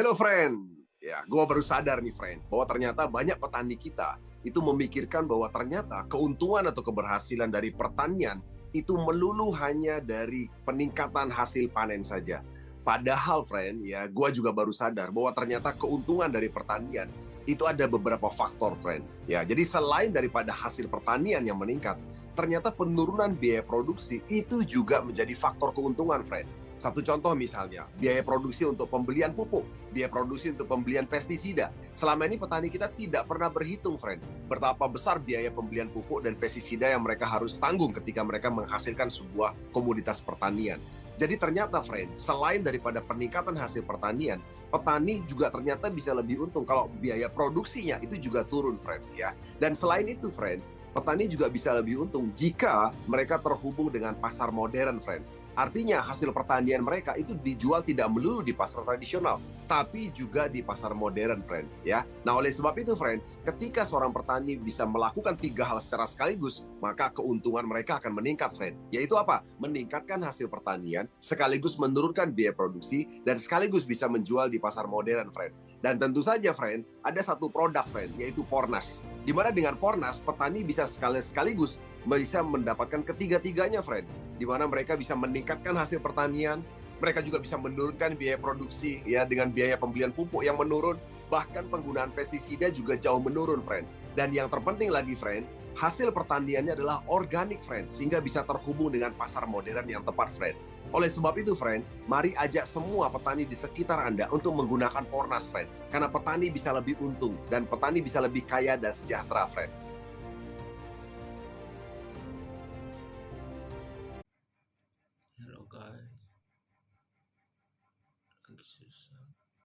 Hello friend, ya gue baru sadar nih friend, bahwa ternyata banyak petani kita itu memikirkan bahwa ternyata keuntungan atau keberhasilan dari pertanian itu melulu hanya dari peningkatan hasil panen saja. Padahal friend, ya gue juga baru sadar bahwa ternyata keuntungan dari pertanian itu ada beberapa faktor friend. Ya, jadi selain daripada hasil pertanian yang meningkat, ternyata penurunan biaya produksi itu juga menjadi faktor keuntungan friend. Satu contoh misalnya, biaya produksi untuk pembelian pupuk, biaya produksi untuk pembelian pestisida. Selama ini petani kita tidak pernah berhitung, friend, betapa besar biaya pembelian pupuk dan pestisida yang mereka harus tanggung ketika mereka menghasilkan sebuah komoditas pertanian. Jadi ternyata, friend, selain daripada peningkatan hasil pertanian, petani juga ternyata bisa lebih untung kalau biaya produksinya itu juga turun, friend, ya. Dan selain itu, friend, petani juga bisa lebih untung jika mereka terhubung dengan pasar modern, friend. Artinya hasil pertanian mereka itu dijual tidak melulu di pasar tradisional, tapi juga di pasar modern, friend. Ya, nah oleh sebab itu, friend, ketika seorang petani bisa melakukan tiga hal secara sekaligus, maka keuntungan mereka akan meningkat, friend. Yaitu apa? Meningkatkan hasil pertanian, sekaligus menurunkan biaya produksi, dan sekaligus bisa menjual di pasar modern, friend. Dan tentu saja, friend, ada satu produk, friend, yaitu Pornas. Di mana dengan Pornas, petani bisa sekaligus bisa mendapatkan ketiga-tiganya, friend. Di mana mereka bisa meningkatkan hasil pertanian, mereka juga bisa menurunkan biaya produksi ya dengan biaya pembelian pupuk yang menurun, bahkan penggunaan pestisida juga jauh menurun, friend. Dan yang terpenting lagi, friend, hasil pertaniannya adalah organik, friend, sehingga bisa terhubung dengan pasar modern yang tepat, friend. Oleh sebab itu, friend, mari ajak semua petani di sekitar Anda untuk menggunakan Pornas, friend. Karena petani bisa lebih untung dan petani bisa lebih kaya dan sejahtera, friend.